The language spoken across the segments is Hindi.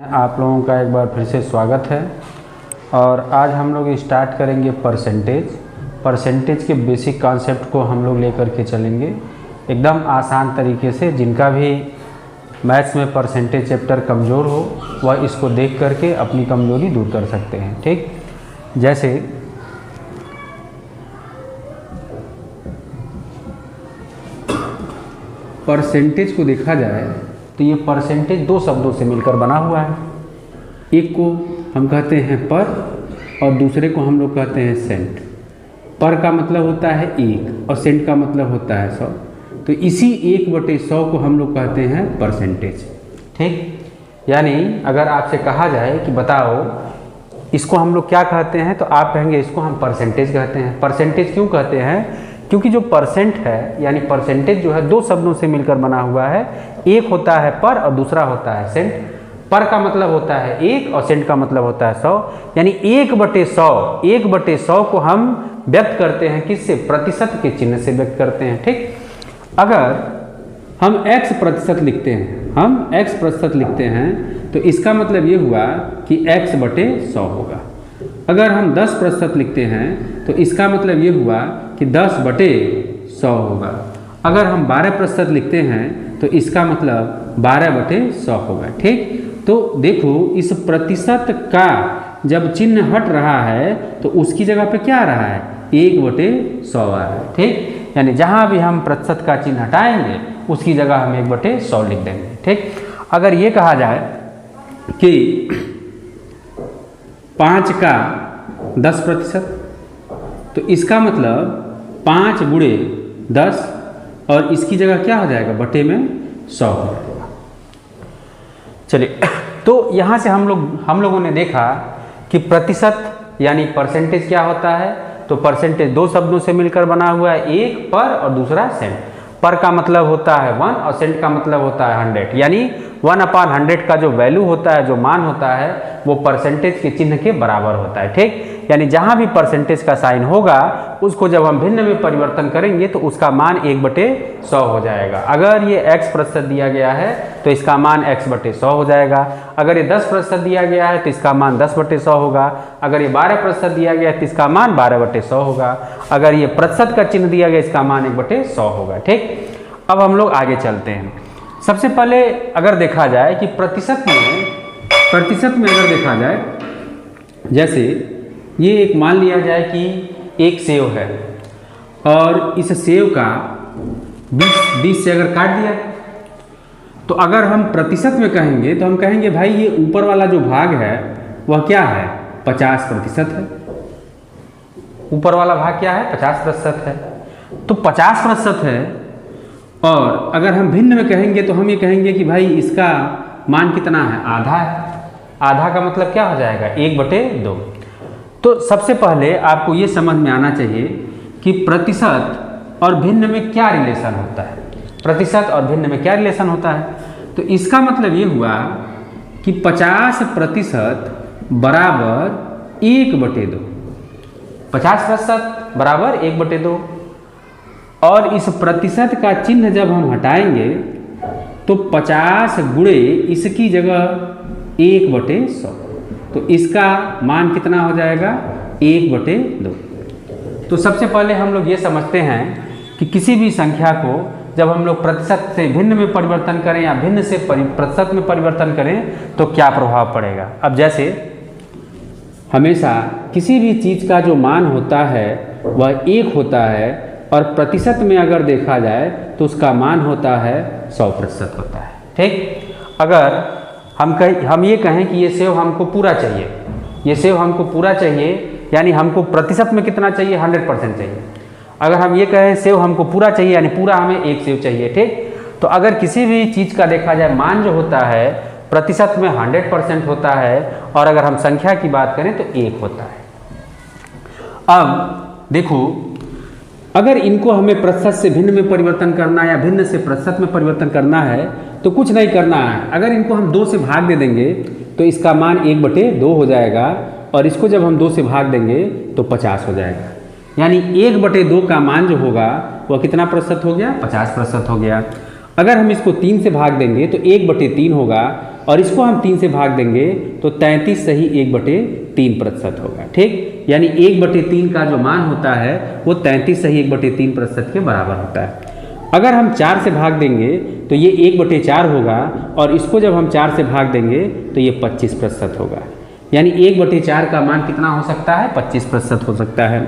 आप लोगों का एक बार फिर से स्वागत है। और आज हम लोग स्टार्ट करेंगे परसेंटेज के बेसिक कॉन्सेप्ट को हम लोग लेकर के चलेंगे एकदम आसान तरीके से। जिनका भी मैथ्स में परसेंटेज चैप्टर कमज़ोर हो वह इसको देख करके अपनी कमज़ोरी दूर कर सकते हैं। ठीक, जैसे परसेंटेज को देखा जाए तो ये परसेंटेज दो शब्दों से मिलकर बना हुआ है। एक को हम कहते हैं पर और दूसरे को हम लोग कहते हैं सेंट। पर का मतलब होता है एक और सेंट का मतलब होता है 100। तो इसी 1/100 को हम लोग कहते हैं परसेंटेज। ठीक, यानी अगर आपसे कहा जाए कि बताओ इसको हम लोग क्या कहते हैं, तो आप कहेंगे इसको हम परसेंटेज कहते हैं। परसेंटेज क्यों कहते हैं? क्योंकि जो परसेंट है यानी परसेंटेज जो है दो शब्दों से मिलकर बना हुआ है। एक होता है पर और दूसरा होता है सेंट। पर का मतलब होता है एक और सेंट का मतलब होता है 100। यानी 1/100 को हम व्यक्त करते हैं किससे? प्रतिशत के चिन्ह से व्यक्त करते हैं। ठीक, अगर हम x प्रतिशत लिखते हैं तो इसका मतलब ये हुआ कि x/100 होगा। अगर हम 10% लिखते हैं तो इसका मतलब ये हुआ कि 10/100 होगा। अगर हम 12% लिखते हैं तो इसका मतलब 12/100 होगा। ठीक, तो देखो इस प्रतिशत का जब चिन्ह हट रहा है तो उसकी जगह पे क्या आ रहा है? 1/100 आ रहा है। ठीक, यानी जहाँ भी हम प्रतिशत का चिन्ह हटाएंगे उसकी जगह हम 1/100 लिख देंगे। ठीक, अगर ये कहा जाए कि 5 का 10%, तो इसका मतलब 5 गुणे 10 और इसकी जगह क्या हो जाएगा? बटे में 100 हो जाएगा। चलिए, तो यहाँ से हम लोगों ने देखा कि प्रतिशत यानी परसेंटेज क्या होता है। तो परसेंटेज दो शब्दों से मिलकर बना हुआ है, एक पर और दूसरा सेंट। पर का मतलब होता है 1 और सेंट का मतलब होता है 100। यानी 1/100 का जो वैल्यू होता है, जो मान होता है, वो परसेंटेज के चिन्ह के बराबर होता है। ठीक, यानी जहाँ भी परसेंटेज का साइन होगा उसको जब हम भिन्न में परिवर्तन करेंगे तो उसका मान 1/100 हो जाएगा। अगर ये x प्रतिशत दिया गया है तो इसका मान x/100 हो जाएगा। अगर ये 10% दिया गया है तो इसका मान 10/100 होगा। अगर ये 12% दिया गया है तो इसका मान 12/100 होगा। अगर ये प्रतिशत का चिन्ह दिया गया इसका मान 1/100 होगा। ठीक, अब हम लोग आगे चलते हैं। सबसे पहले अगर देखा जाए कि प्रतिशत में अगर देखा जाए, जैसे ये एक मान लिया जाए कि एक सेव है और इस सेव का 20 से अगर काट दिया, तो अगर हम प्रतिशत में कहेंगे तो हम कहेंगे भाई ये ऊपर वाला जो भाग है वह क्या है? 50% है। ऊपर वाला भाग क्या है? 50% है। तो 50% है। और अगर हम भिन्न में कहेंगे तो हम ये कहेंगे कि भाई इसका मान कितना है? आधा है। आधा का मतलब क्या हो जाएगा? 1/2। तो सबसे पहले आपको ये समझ में आना चाहिए कि प्रतिशत और भिन्न में क्या रिलेशन होता है। प्रतिशत और भिन्न में क्या रिलेशन होता है? तो इसका मतलब ये हुआ कि 50% बराबर 1/2। 50% बराबर 1/2। और इस प्रतिशत का चिन्ह जब हम हटाएंगे तो 50 गुणे इसकी जगह 1/100, तो इसका मान कितना हो जाएगा? 1/2। तो सबसे पहले हम लोग ये समझते हैं कि किसी भी संख्या को जब हम लोग प्रतिशत से भिन्न में परिवर्तन करें या भिन्न से प्रतिशत में परिवर्तन करें तो क्या प्रभाव पड़ेगा। अब जैसे हमेशा किसी भी चीज़ का जो मान होता है वह 1 होता है और प्रतिशत में अगर देखा जाए तो उसका मान होता है 100% होता है। ठीक, अगर हम ये कहें कि ये सेव हमको पूरा चाहिए, ये सेव हमको पूरा चाहिए, यानी हमको प्रतिशत में कितना चाहिए? 100% चाहिए। अगर हम ये कहें सेव हमको पूरा चाहिए यानी पूरा हमें एक सेव चाहिए। ठीक, तो अगर किसी भी चीज़ का देखा जाए मान जो होता है प्रतिशत में 100% होता है और अगर हम संख्या की बात करें तो 1 होता है। अब देखो, अगर इनको हमें प्रतिशत से भिन्न में परिवर्तन करना या भिन्न से प्रतिशत में परिवर्तन करना है तो कुछ नहीं करना है। अगर इनको हम 2 से भाग दे देंगे तो इसका मान 1/2 हो जाएगा और इसको जब हम 2 से भाग देंगे तो 50 हो जाएगा। यानी 1/2 का मान जो होगा वह कितना प्रतिशत हो गया? 50% हो गया। अगर हम इसको 3 से भाग देंगे तो 1/3 होगा और इसको हम 3 से भाग देंगे तो 33 सही 1/3% होगा। ठीक, यानी 1/3 का जो मान होता है वो 33 सही 1/3% के बराबर होता है। अगर हम 4 से भाग देंगे तो ये 1/4 होगा और इसको जब हम 4 से भाग देंगे तो ये 25% होगा। यानी 1/4 का मान कितना हो सकता है? 25% हो सकता है।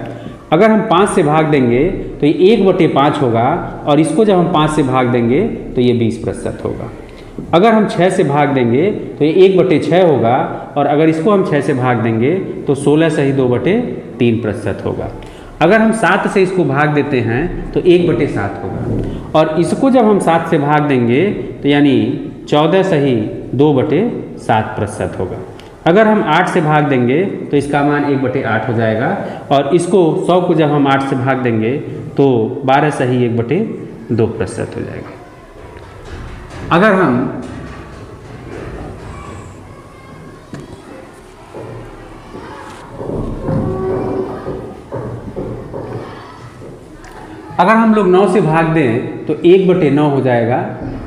अगर हम 5 से भाग देंगे तो ये 1/5 होगा और इसको जब हम 5 से भाग देंगे तो ये 20% होगा। अगर हम 6 से भाग देंगे तो ये 1/6 होगा और अगर इसको हम 6 से भाग देंगे तो 16 सही 2/3% होगा। अगर हम 7 से इसको भाग देते हैं तो 1/7 होगा और इसको जब हम 7 से भाग देंगे तो यानी 14 सही 2/7% होगा। अगर हम 8 से भाग देंगे तो इसका मान 1/8 हो जाएगा और इसको 100 को जब हम 8 से भाग देंगे तो 12 सही 1/2% हो जाएगा। अगर हम लोग 9 से भाग दें तो 1/9 हो जाएगा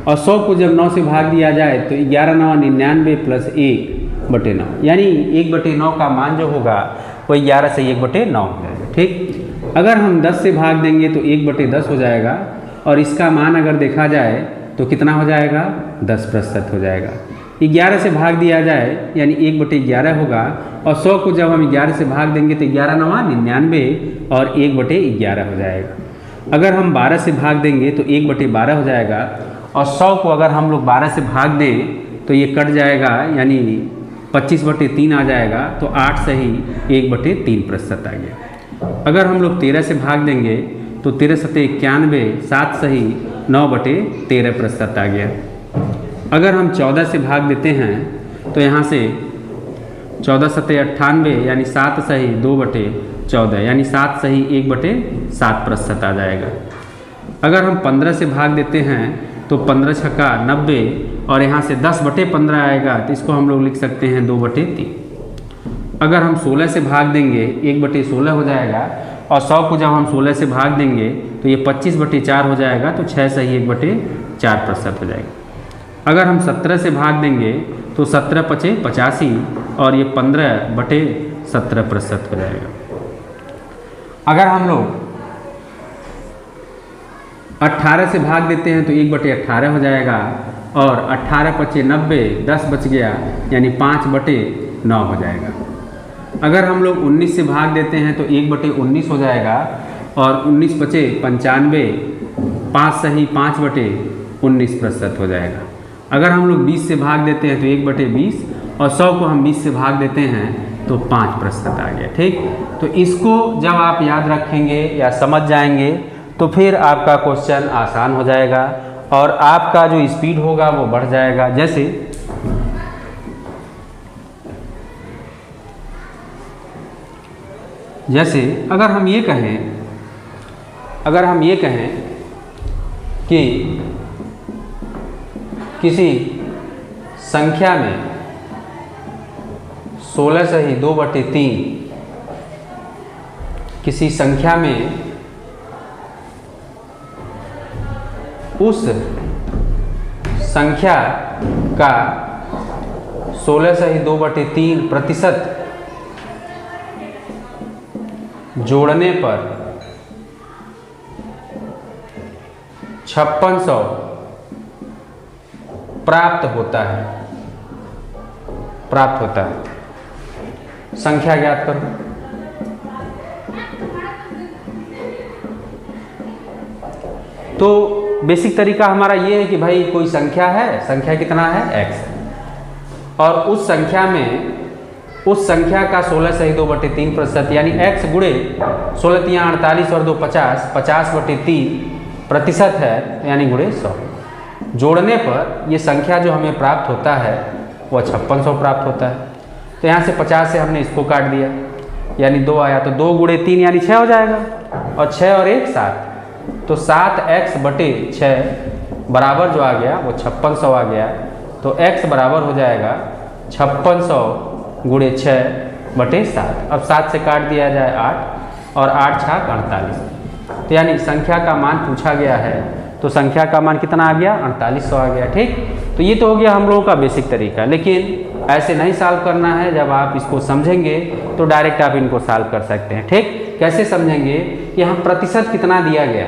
और 100 को जब 9 से भाग दिया जाए तो 11 9 99 प्लस 1/9 यानी 1/9 का मान जो होगा वो 11 से 1/9 हो जाएगा। ठीक, अगर हम 10 से भाग देंगे तो 1/10 हो जाएगा और इसका मान अगर देखा जाए तो कितना हो जाएगा? 10% हो जाएगा। 11 से भाग दिया जाए यानी 1/11 होगा और 100 को जब हम 11 से भाग देंगे तो 11 9 99 और 1/11 हो जाएगा। अगर हम 12 से भाग देंगे तो 1/12 हो जाएगा और 100 को अगर हम लोग 12 से भाग दें तो ये कट जाएगा यानी 25/3 आ जाएगा तो 8 सही 1/3% आ गया। अगर हम लोग 13 से भाग देंगे तो 13 सत्ते 91 7 सही 9/13% आ गया। अगर हम 14 से भाग देते हैं तो यहाँ से 14 सत्ते 98 यानी 7 सही 2/14 यानी 7 सही 1/7% आ जाएगा। अगर हम 15 से भाग देते हैं तो 15 छक्का 90 और यहाँ से 10/15 आएगा तो इसको हम लोग लिख सकते हैं 2/3। अगर हम 16 से भाग देंगे 1/16 हो जाएगा और 100 को जब हम 16 से भाग देंगे तो ये 25/4 हो जाएगा तो 6 सही 1/4% हो जाएगा। अगर हम 17 से भाग देंगे तो 17 पचे 85 और ये 15/17% हो जाएगा। अगर हम लोग 18 से भाग देते हैं तो 1/18 हो जाएगा और 18 पचे 90 10 बच गया यानी 5/9 हो जाएगा। अगर हम लोग 19 से भाग देते हैं तो 1/19 हो जाएगा और 19 पचे 95 5 सही 5/19% हो जाएगा। अगर हम लोग 20 से भाग देते हैं तो 1/20 और 100 को हम 20 से भाग देते हैं तो 5% आ गया। ठीक, तो इसको जब आप याद रखेंगे या समझ जाएंगे तो फिर आपका क्वेश्चन आसान हो जाएगा और आपका जो स्पीड होगा वो बढ़ जाएगा। जैसे अगर हम ये कहें कि किसी संख्या में 16 सही 2/3 किसी संख्या में उस संख्या का 16 सही 2/3% जोड़ने पर 5600 प्राप्त होता है। संख्या ज्ञात करो। तो बेसिक तरीका हमारा ये है कि भाई कोई संख्या है, संख्या कितना है x, और उस संख्या का 16 सही 2/3% यानी x गुणे 16 × 48 और 2 50 50/3% है यानी गुणे 100। जोड़ने पर ये संख्या जो हमें प्राप्त होता है वह 5600 प्राप्त होता है। तो यहाँ से 50 से हमने इसको काट दिया यानी 2 आया तो 2 × 3 यानी 6 हो जाएगा और 6 और 1 7 तो 7x/6 बराबर जो आ गया वो 5600 आ गया। तो x बराबर हो जाएगा 5600 × 6/7। अब 7 से काट दिया जाए 8 और 8 छाक 48 तो यानी संख्या का मान पूछा गया है तो संख्या का मान कितना आ गया 4800 आ गया। ठीक, तो ये तो हो गया हम लोगों का बेसिक तरीका, लेकिन ऐसे नहीं सॉल्व करना है। जब आप इसको समझेंगे तो डायरेक्ट आप इनको सॉल्व कर सकते हैं। ठीक, कैसे समझेंगे कि यहाँ प्रतिशत कितना दिया गया,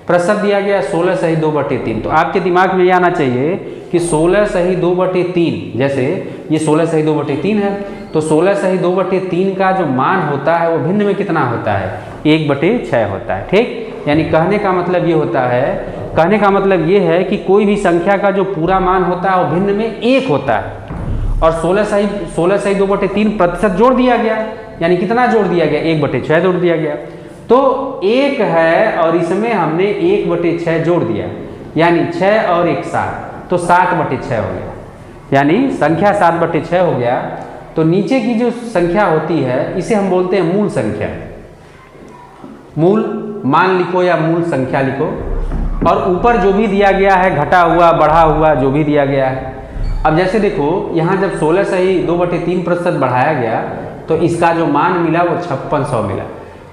प्रतिशत दिया गया 16 सही 2/3। तो आपके दिमाग में ये आना चाहिए कि 16 सही 2/3, जैसे ये 16 सही 2/3 है, तो 16 सही 2/3 का जो मान होता है वो भिन्न में कितना होता है, 1/6 होता है। ठीक, यानी कहने का मतलब ये होता है, कहने का मतलब ये है कि कोई भी संख्या का जो पूरा मान होता है वो भिन्न में 1 होता है। और 16 सही 2/3 प्रतिशत जोड़ दिया गया, यानी कितना जोड़ दिया गया, 1/6 जोड़ दिया गया। तो 1 है और इसमें हमने 1/6 जोड़ दिया, यानी 6 और 1 7, तो 7/6 हो गया, यानी संख्या 7/6 हो गया। तो नीचे की जो संख्या होती है इसे हम बोलते हैं मूल संख्या। मूल मान लिखो या मूल संख्या लिखो, और ऊपर जो भी दिया गया है, घटा हुआ बढ़ा हुआ जो भी दिया गया है। अब जैसे देखो यहाँ जब 16 सही 2/3 प्रतिशत बढ़ाया गया तो इसका जो मान मिला वो 5600 मिला।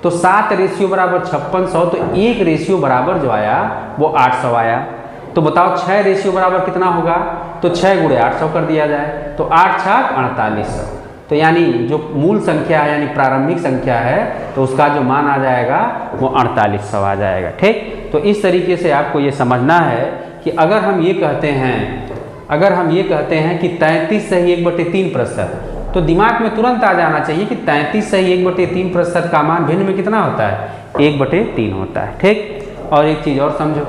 तो 7 रेशियो बराबर 5600, तो 1 रेशियो बराबर जो आया वो 800 आया। तो बताओ 6 रेशियो बराबर कितना होगा, तो 6 गुणे 800 कर दिया जाए, तो 8 छाक 4800। तो यानी जो मूल संख्या है, यानी प्रारंभिक संख्या है, तो उसका जो मान आ जाएगा वो 4800 आ जाएगा। ठीक, तो इस तरीके से आपको ये समझना है कि अगर हम ये कहते हैं कि 33 सही 1/3 प्रतिशत, तो दिमाग में तुरंत आ जाना चाहिए कि 33 सही 1/3 प्रतिशत का मान भिन्न में कितना होता है, 1/3 होता है। ठीक, और एक चीज़ और समझो,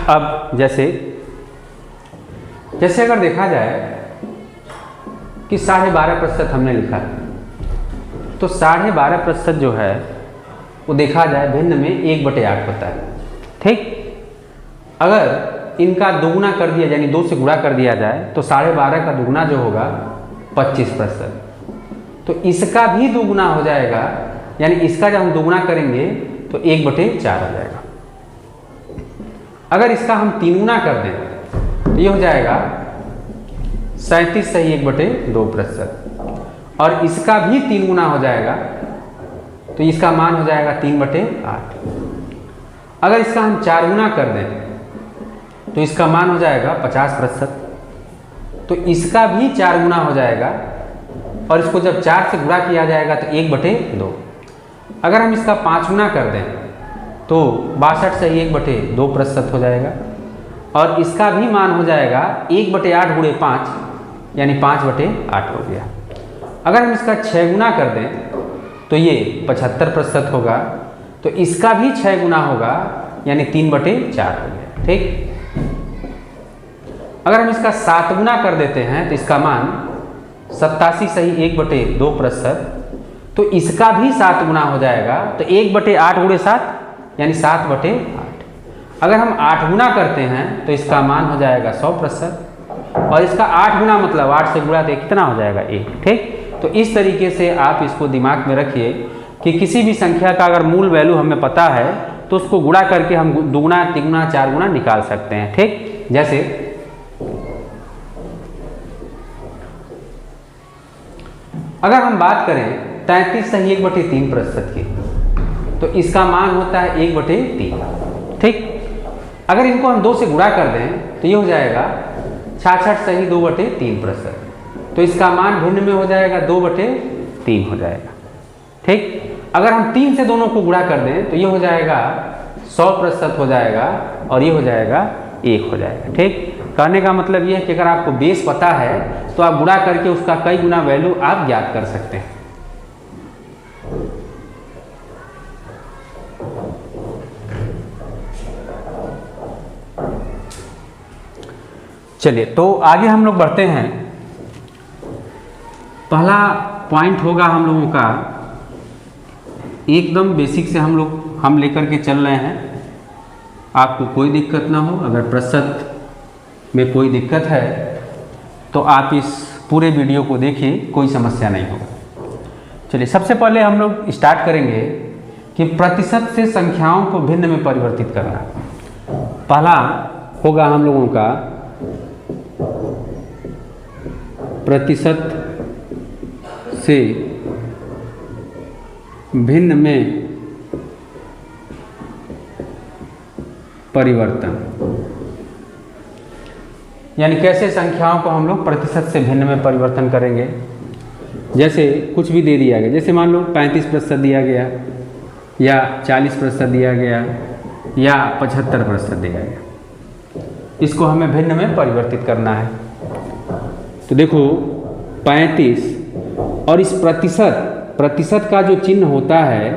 अब जैसे अगर देखा जाए कि 12.5% हमने लिखा, तो 12.5% जो है वो देखा जाए भिन्न में 1/8 होता है। ठीक, अगर इनका दोगुना कर दिया, यानी 2 से गुणा कर दिया जाए, तो 12.5 का दुगुना जो होगा 25%, तो इसका भी दोगुना हो जाएगा, यानी इसका जब हम दोगुना करेंगे तो 1/4 हो जाएगा। अगर इसका हम 3 गुना कर दें तो ये हो जाएगा 37 सही 1/2%, और इसका भी 3 गुना हो जाएगा, तो इसका मान हो जाएगा 3/8। अगर इसका हम 4 गुना कर दें तो इसका मान हो जाएगा 50%, तो इसका भी 4 गुना हो जाएगा, और इसको जब 4 से गुणा किया जाएगा तो 1/2। अगर हम इसका 5 गुना कर दें तो 62 सही 1/2% हो जाएगा, और इसका भी मान हो जाएगा 1/8 गुणे 5, यानी 5/8 हो गया। अगर हम इसका 6 गुना कर दें तो ये 75% होगा, तो इसका भी 6 गुना होगा, यानी 3/4 हो गया। ठीक, अगर हम इसका 7 गुना कर देते हैं तो इसका मान 87 सही 1/2%, तो इसका भी 7 गुना हो जाएगा, तो 1/8 गुणे 7, यानी 7/8। अगर हम 8 गुना करते हैं तो इसका मान हो जाएगा 100%, और इसका 8 गुना मतलब 8 से गुणा तो कितना हो जाएगा 1। ठीक, तो इस तरीके से आप इसको दिमाग में रखिए कि किसी भी संख्या का अगर मूल वैल्यू हमें पता है तो उसको गुणा करके हम दुगुना, तिगुना, 4 गुना निकाल सकते हैं। ठीक, जैसे अगर हम बात करें 33 सही 1/3% की, तो इसका मान होता है 1/3। ठीक, अगर इनको हम 2 से गुणा कर दें तो ये हो जाएगा 66 सही 2/3%, तो इसका मान भिन्न में हो जाएगा 2/3 हो जाएगा। ठीक, अगर हम 3 से दोनों को गुणा कर दें तो ये हो जाएगा 100% हो जाएगा, और ये हो जाएगा 1 हो जाएगा। ठीक, कहने का मतलब ये है कि अगर आपको बेस पता है तो आप गुणा करके उसका कई गुना वैल्यू आप ज्ञात कर सकते हैं। चलिए, तो आगे हम लोग बढ़ते हैं। पहला पॉइंट होगा हम लोगों का, एकदम बेसिक से हम लेकर के चल रहे हैं, आपको कोई दिक्कत ना हो। अगर प्रतिशत में कोई दिक्कत है तो आप इस पूरे वीडियो को देखिए, कोई समस्या नहीं होगा। चलिए, सबसे पहले हम लोग स्टार्ट करेंगे कि प्रतिशत से संख्याओं को भिन्न में परिवर्तित करना। पहला होगा हम लोगों का प्रतिशत से भिन्न में परिवर्तन, यानी कैसे संख्याओं को हम लोग प्रतिशत से भिन्न में परिवर्तन करेंगे। जैसे कुछ भी दे दिया गया, जैसे मान लो 35% दिया गया या 40% दिया गया या 75% दिया गया, इसको हमें भिन्न में परिवर्तित करना है। तो देखो 35 और इस प्रतिशत का जो चिन्ह होता है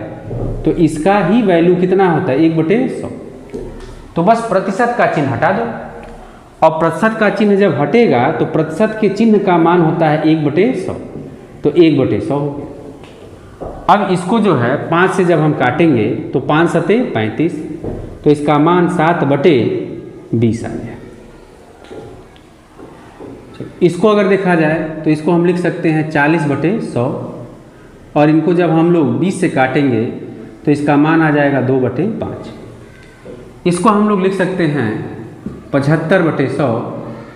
तो इसका ही वैल्यू कितना होता है 1/100। तो बस प्रतिशत का चिन्ह हटा दो, और प्रतिशत का चिन्ह जब हटेगा तो प्रतिशत के चिन्ह का मान होता है 1/100, तो 1/100 हो गया। अब इसको जो है 5 से जब हम काटेंगे तो 5 सते 35, तो इसका मान 7/20 आ गया। इसको अगर देखा जाए तो इसको हम लिख सकते हैं 40/100, और इनको जब हम लोग 20 से काटेंगे तो इसका मान आ जाएगा 2/5। इसको हम लोग लिख सकते हैं 75/100,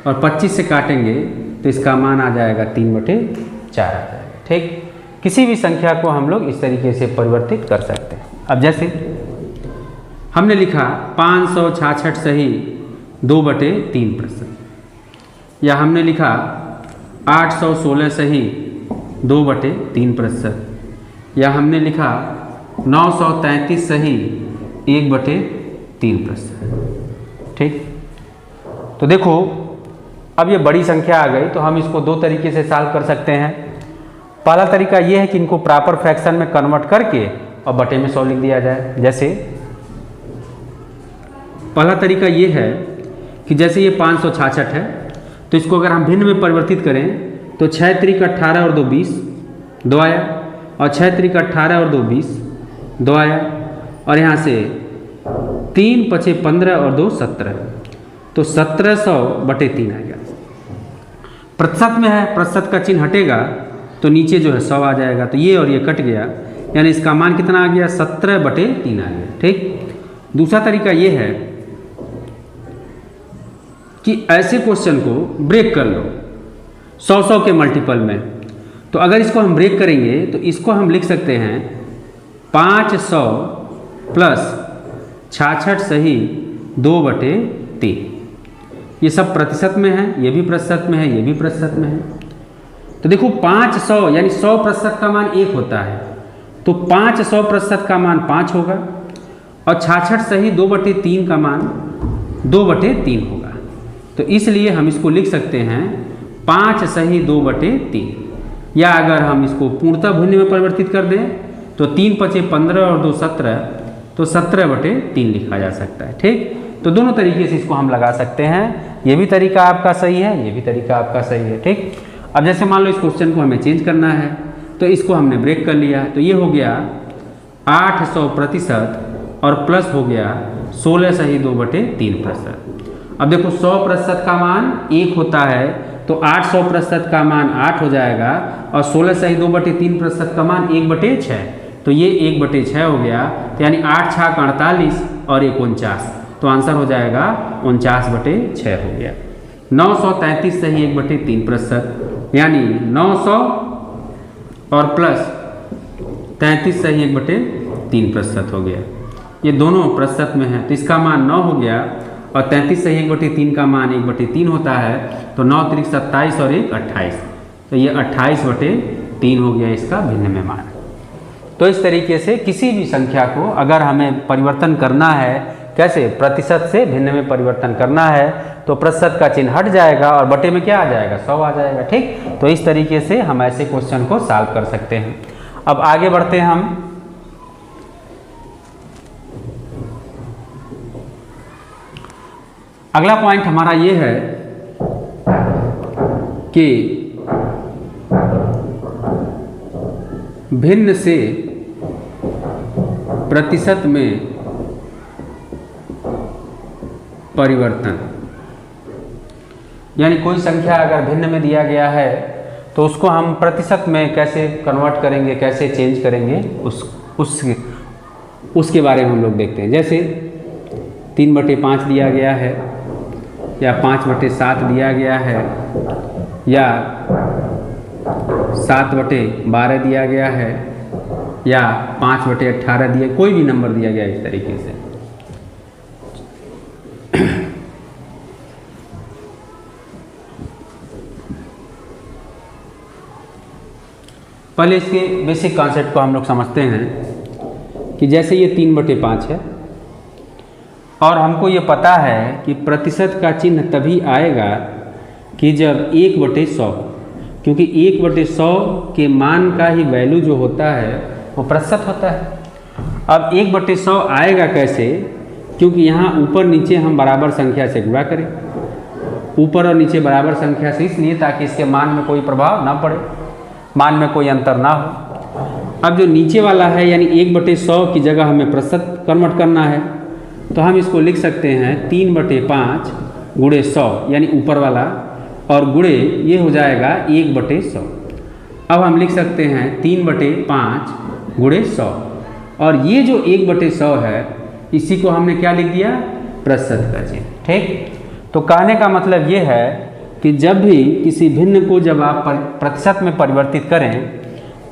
और 25 से काटेंगे तो इसका मान आ जाएगा 3/4 आ जाएगा। ठीक, किसी भी संख्या को हम लोग इस तरीके से परिवर्तित कर सकते हैं। अब जैसे हमने लिखा 566 सही 2/3%, या हमने लिखा 816 सही 2/3%, या हमने लिखा 933 सही 1/3%। ठीक, तो देखो अब ये बड़ी संख्या आ गई, तो हम इसको दो तरीके से सॉल्व कर सकते हैं। पहला तरीका ये है कि इनको प्रॉपर फ्रैक्शन में कन्वर्ट करके और बटे में 100 लिख दिया जाए। जैसे पहला तरीका ये है कि जैसे ये 566 है, तो इसको अगर हम भिन्न में परिवर्तित करें तो 6 त्रिक 18 और 2 20 2 आया, और 6 त्रिक 18 और 2 20 2 आया, और यहाँ से 3 5 15 और 2 17, तो 1700/3 आ गया। प्रतिशत में है, प्रतिशत का चिन्ह हटेगा तो नीचे जो है 100 आ जाएगा, तो ये और ये कट गया, यानी इसका मान कितना आ गया 17/3 आ गया। ठीक, दूसरा तरीका ये है कि ऐसे क्वेश्चन को ब्रेक कर लो 100 के मल्टीपल में। तो अगर इसको हम ब्रेक करेंगे तो इसको हम लिख सकते हैं 500 प्लस 66 सही 2/3। ये सब प्रतिशत में है, ये भी प्रतिशत में है, ये भी प्रतिशत में है। तो देखो 500 यानी 100% का मान 1 होता है, तो 500% का मान 5 होगा, और 66 सही 2/3 का मान 2/3 होगा। तो इसलिए हम इसको लिख सकते हैं 5 सही 2/3, या अगर हम इसको पूर्णतः भिन्न में परिवर्तित कर दें तो 3 5 15 और 2 17, तो 17/3 लिखा जा सकता है। ठीक, तो दोनों तरीके से इसको हम लगा सकते हैं। ये भी तरीका आपका सही है, ये भी तरीका आपका सही है। ठीक, अब जैसे मान लो इस क्वेश्चन को हमें चेंज करना है, तो इसको हमने ब्रेक कर लिया, तो ये हो गया 800% और प्लस हो गया 16 सही 2/3%। अब देखो 100% का मान 1 होता है, तो 800% का मान 8 हो जाएगा, और 16 सही 2/3% का मान 1/6, तो ये 1/6 हो गया, यानी 8 6 48 और 1 49, तो आंसर हो जाएगा 49/6 हो गया। 933 सही 1/3%, यानी 900 और प्लस 33 सही 1/3% हो गया। ये दोनों प्रतिशत में है, तो इसका मान 9 हो गया, और 33 सही 1/3 का मान 1/3 होता है, तो 9 त्रिक 27 और 1 28, तो ये 28/3 हो गया इसका भिन्न में मान। तो इस तरीके से किसी भी संख्या को अगर हमें परिवर्तन करना है, कैसे प्रतिशत से भिन्न में परिवर्तन करना है, तो प्रतिशत का चिन्ह हट जाएगा और बटे में क्या आ जाएगा 100 आ जाएगा। ठीक, तो इस तरीके से हम ऐसे क्वेश्चन को सॉल्व कर सकते हैं। अब आगे बढ़ते हैं हम। अगला पॉइंट हमारा ये है कि भिन्न से प्रतिशत में परिवर्तन, यानी कोई संख्या अगर भिन्न में दिया गया है तो उसको हम प्रतिशत में कैसे कन्वर्ट करेंगे, कैसे चेंज करेंगे, उसके बारे में हम लोग देखते हैं। जैसे 3/5 दिया गया है, या 5/7 दिया गया है, या 7/12 दिया गया है या 5/18 दिया, कोई भी नंबर दिया गया इस तरीके से। पहले इसके बेसिक कॉन्सेप्ट को हम लोग समझते हैं कि जैसे ये 3/5 है और हमको ये पता है कि प्रतिशत का चिन्ह तभी आएगा कि जब 1/100, क्योंकि 1/100 के मान का ही वैल्यू जो होता है वो प्रतिशत होता है। अब 1/100 आएगा कैसे? क्योंकि यहाँ ऊपर नीचे हम बराबर संख्या से गुणा करें, ऊपर और नीचे बराबर संख्या से, इसलिए ताकि इसके मान में कोई प्रभाव ना पड़े, मान में कोई अंतर ना हो। अब जो नीचे वाला है यानी 1/100 की जगह हमें प्रतिशत कन्वर्ट करना है, तो हम इसको लिख सकते हैं 3/5 गुणे 100 यानी ऊपर वाला, और गुणे ये हो जाएगा 1/100। अब हम लिख सकते हैं 3/5 गुणे 100, और ये जो 1/100 है इसी को हमने क्या लिख दिया? प्रतिशत का चिन्ह। ठीक, तो कहने का मतलब ये है कि जब भी किसी भिन्न को जब आप प्रतिशत में परिवर्तित करें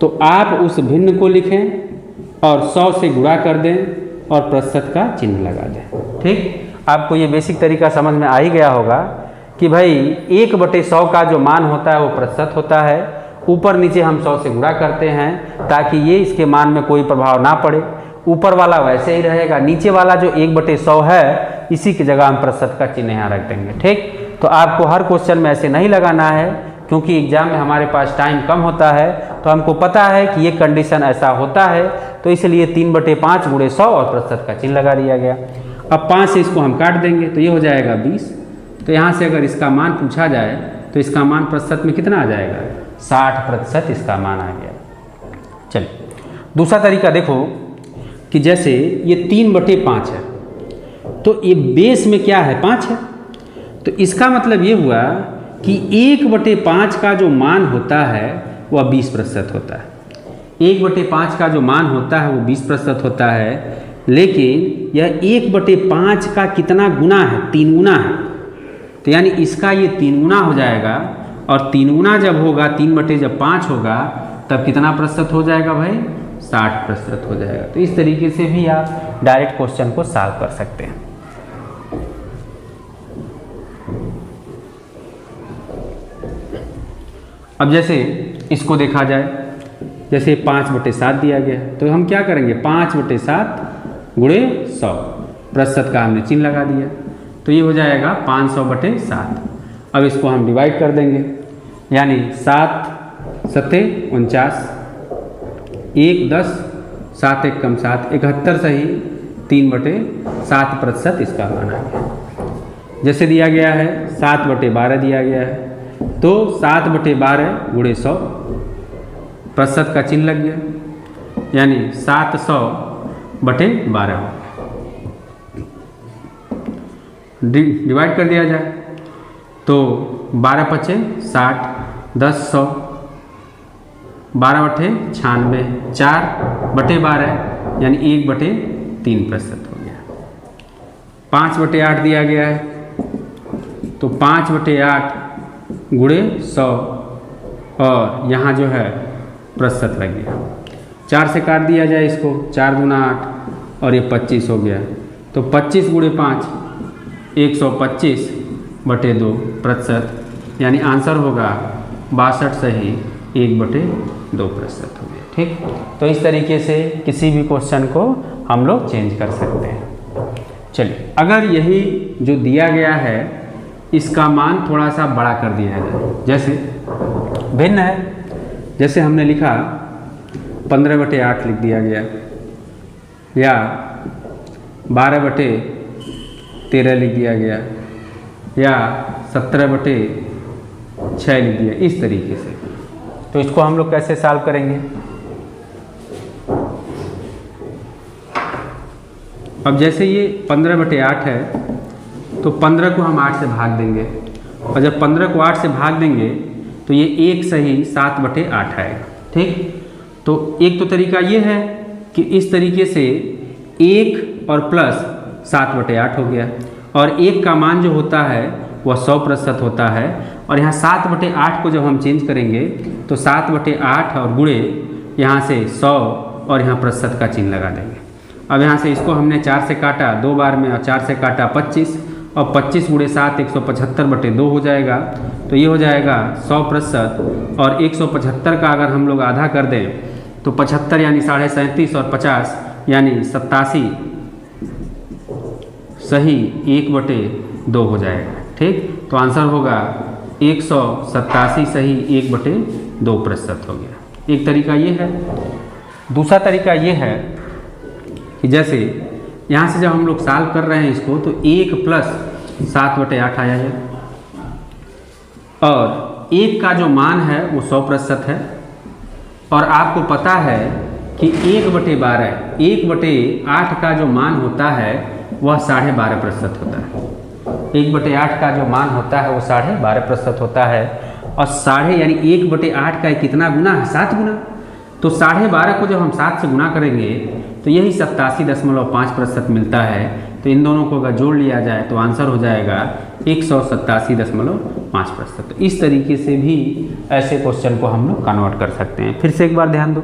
तो आप उस भिन्न को लिखें और 100 से गुणा कर दें और प्रतिशत का चिन्ह लगा दें। ठीक, आपको ये बेसिक तरीका समझ में आ ही गया होगा कि भाई 1/100 का जो मान होता है वो प्रतिशत होता है, ऊपर नीचे हम 100 से गुणा करते हैं ताकि ये इसके मान में कोई प्रभाव ना पड़े, ऊपर वाला वैसे ही रहेगा, नीचे वाला जो 1/100 है इसी की जगह हम प्रतिशत का चिन्ह यहाँ रख देंगे। ठीक, तो आपको हर क्वेश्चन में ऐसे नहीं लगाना है, क्योंकि एग्जाम में हमारे पास टाइम कम होता है, तो हमको पता है कि ये कंडीशन ऐसा होता है, तो इसलिए 3/5 गुणे 100 और प्रतिशत का चिन्ह लगा दिया गया। अब 5 से इसको हम काट देंगे तो ये हो जाएगा 20। तो यहाँ से अगर इसका मान पूछा जाए तो इसका मान प्रतिशत में कितना आ जाएगा? 60% इसका मान आ गया। चलिए दूसरा तरीका देखो कि जैसे ये 3/5 है तो ये बेस में क्या है? 5 है, तो इसका मतलब ये हुआ कि 1/5 का जो मान होता है वह 20% होता है। 1/5 का जो मान होता है वो 20% होता है, लेकिन यह 1/5 का कितना गुना है? 3 गुना है, तो यानी इसका ये 3 गुना हो जाएगा, और 3 गुना जब होगा 3/5 होगा तब कितना प्रतिशत हो जाएगा भाई? 60% हो जाएगा। तो इस तरीके से भी आप डायरेक्ट क्वेश्चन को सॉल्व कर सकते हैं। अब जैसे इसको देखा जाए, जैसे 5/7 दिया गया, तो हम क्या करेंगे? 5/7 गुणे 100, प्रतिशत का हमने चिन्ह लगा दिया, तो ये हो जाएगा 500/7। अब इसको हम डिवाइड कर देंगे, यानी 7 7 49, 1 10, 7 1 कम 7, 71 सही 3/7 प्रतिशत इसका मान आ गया। जैसे दिया गया है 7/12 दिया गया है, तो 7/12 गुणे 100, प्रतिशत का चिन्ह लग गया, यानी 700/12 डिवाइड कर दिया जाए तो 12 × 60, 10 100, 12 × 96, 4/12 यानी 1/3 प्रतिशत हो गया। 5/8 दिया गया है, तो 5/8 गुणे 100, और यहाँ जो है प्रतिशत लग गया। 4 से काट दिया जाए इसको, 4 दूना 8 और ये 25 हो गया, तो 25 गुणे 5 125/2 प्रतिशत, यानी आंसर होगा 62 सही 1/2 प्रतिशत हो गया। ठीक, तो इस तरीके से किसी भी क्वेश्चन को हम लोग चेंज कर सकते हैं। चलिए, अगर यही जो दिया गया है इसका मान थोड़ा सा बड़ा कर दिया जाए, जैसे भिन्न है, जैसे हमने लिखा 15/8 लिख दिया गया, या 12/13 लिख दिया गया, या 17/6 लिख दिया, इस तरीके से। तो इसको हम लोग कैसे सॉल्व करेंगे? अब जैसे ये 15/8 है, तो 15 को हम 8 से भाग देंगे, और जब 15 को 8 से भाग देंगे तो ये 1 सही 7/8 आएगा। ठीक, तो एक तो तरीका ये है कि इस तरीके से 1 और प्लस 7/8 हो गया, और 1 का मान जो होता है वह 100% होता है। और यहाँ 7/8 को जब हम चेंज करेंगे तो 7/8 और गुणे यहाँ से 100 और यहाँ प्रतिशत का चिन्ह लगा देंगे। अब यहाँ से इसको हमने 4 से काटा 2 बार में और 4 से काटा 25 और 25 गुणे 7 175/2 हो जाएगा। तो ये हो जाएगा 100% और 175 का अगर हम लोग आधा कर दें तो 75 यानी 37.5 और 50 यानी 87 सही 1/2 हो जाएगा। ठीक, तो आंसर होगा 187 सही 1/2% हो गया। एक तरीका ये है। दूसरा तरीका ये है कि जैसे यहाँ से जब हम लोग सॉल्व कर रहे हैं इसको तो 1 + 7/8 आया है और 1 का जो मान है वो 100% है और आपको पता है कि 1/12 1/8 का जो मान होता है वह 12.5% होता है। 1/8 का जो मान होता है वो 12.5% होता है और 12.5 यानी 1/8 का कितना गुना है? 7 गुना। तो 12.5 को जब हम 7 से गुना करेंगे तो यही 87.5% मिलता है। तो इन दोनों को अगर जोड़ लिया जाए तो आंसर हो जाएगा 187.5%। तो इस तरीके से भी ऐसे क्वेश्चन को हम लोग कन्वर्ट कर सकते हैं। फिर से एक बार ध्यान दो,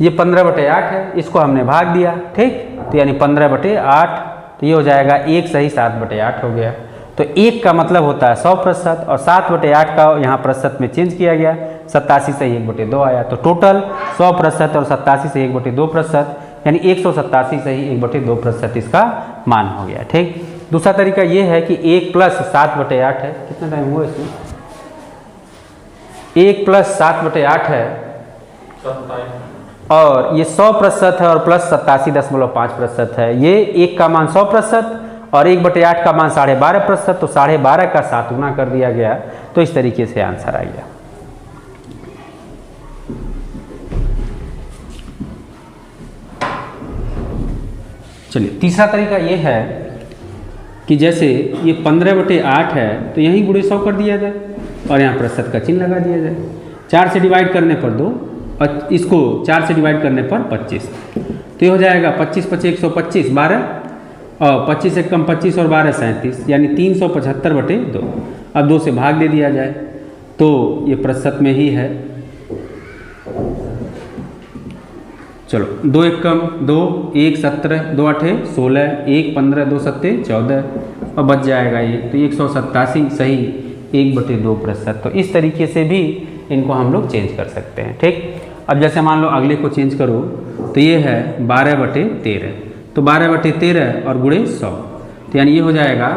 ये 15/8 है, इसको हमने भाग दिया। ठीक, तो यानी 15/8 तो ये हो जाएगा 1 सही 7/8 हो गया। तो 1 का मतलब होता है 100% और 7/8 का यहाँ प्रतिशत में चेंज किया गया, 87 सही 1/2 आया। तो टोटल 100% और 87 सही 1/2% यानी 187 सही 1/2% इसका मान हो गया। ठीक, दूसरा तरीका ये है कि 1 + 7/8 है। कितना टाइम हुआ इसमें? 1 + 7/8 है और ये 100% है और प्लस 87.5% है। ये 1 का मान 100% और 1/8 का मान 12.5%। तो 12.5 का 7 गुना कर दिया गया। तो इस तरीके से आंसर आ गया। चलिए, तीसरा तरीका ये है कि जैसे ये 15/8 है तो यहीं गुणे 100 कर दिया जाए और यहाँ प्रतिशत का चिन्ह लगा दिया जाए। 4 से डिवाइड करने पर 2 और इसको 4 से डिवाइड करने पर 25। तो ये हो जाएगा 25 × 5 = 125 12 और 25 से कम 25 और 12 37 यानी 375/2। अब 2 से भाग दे दिया जाए तो ये प्रतिशत में ही है। चलो, 2 × 1 = 2, 1 × 17, 2 × 8 = 16, 1 × 15, 2 × 7 = 14 और बच जाएगा ये। तो 187 सही 1/2%। तो इस तरीके से भी इनको हम लोग चेंज कर सकते हैं। ठीक, अब जैसे मान लो अगले को चेंज करो तो ये है 12/13। तो 12/13 और गुणे 100 तो यानी ये हो जाएगा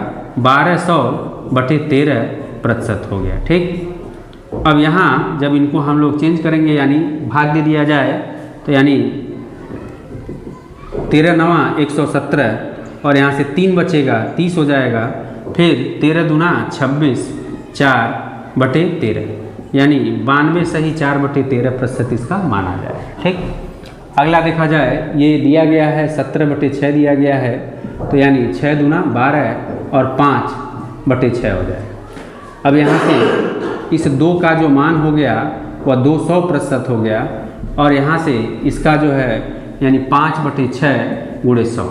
1200/13% हो गया। ठीक, अब यहाँ जब इनको हम लोग चेंज करेंगे यानी भाग दे दिया जाए तो यानी 13 × 9 = 117 और यहाँ से 3 बचेगा 30 हो जाएगा। फिर 13 दूना 26 4/13 यानी 92 सही 4/13% इसका माना जाए। ठीक, अगला देखा जाए, ये दिया गया है 17/6 दिया गया है तो यानी 6 दूना 12 और 5/6 हो जाए। अब यहाँ से इस 2 का जो मान हो गया वह 200% हो गया और यहाँ से इसका जो है यानी 5/6 गुणे 100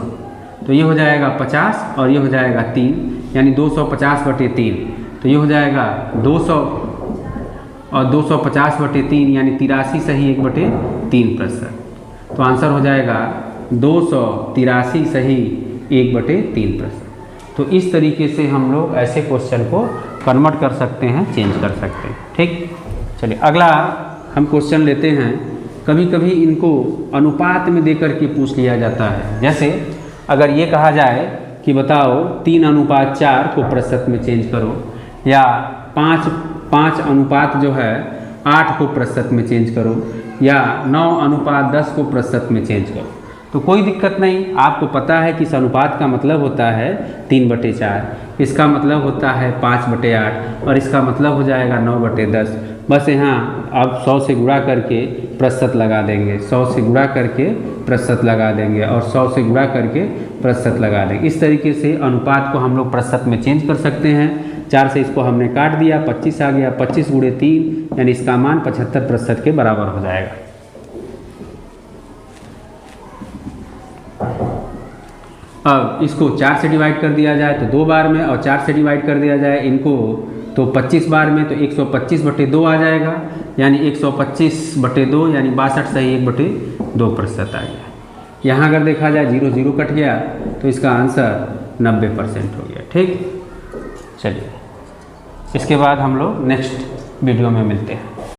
तो ये हो जाएगा 50 और ये हो जाएगा 3 यानी 250/3। तो ये हो जाएगा 200 और 250/3 यानी 83 सही 1/3%। तो आंसर हो जाएगा 283 सही 1/3%। तो इस तरीके से हम लोग ऐसे क्वेश्चन को कन्वर्ट कर सकते हैं, चेंज कर सकते हैं। ठीक, चलिए अगला हम क्वेश्चन लेते हैं। कभी कभी इनको अनुपात में देकर के पूछ लिया जाता है। जैसे अगर ये कहा जाए कि बताओ 3:4 को प्रतिशत में चेंज करो या 5:8 जो है 8 को प्रतिशत में चेंज करो या 9:10 को प्रतिशत में चेंज करो, तो कोई दिक्कत नहीं। आपको पता है कि इस अनुपात का मतलब होता है 3/4, इसका मतलब होता है 5/8 और इसका मतलब हो जाएगा 9/10। बस यहाँ आप 100 से गुणा करके प्रतिशत लगा देंगे, 100 से गुणा करके प्रतिशत लगा देंगे और 100 से गुणा करके प्रतिशत लगा देंगे। इस तरीके से अनुपात को हम लोग प्रतिशत में चेंज कर सकते हैं। 4 से इसको हमने काट दिया, 25 आ गया, 25 × 3 यानी इसका मान 75% के बराबर हो जाएगा। अब इसको 4 से डिवाइड कर दिया जाए तो 2 बार में, और 4 से डिवाइड कर दिया जाए इनको तो 25 बार में, तो 125/2 आ जाएगा, यानी 125/2 यानी 62.1/2% आ गया। यहाँ अगर देखा जाए 0 0 कट गया तो इसका आंसर 90% हो गया। ठीक, चलिए इसके बाद हम लोग नेक्स्ट वीडियो में मिलते हैं।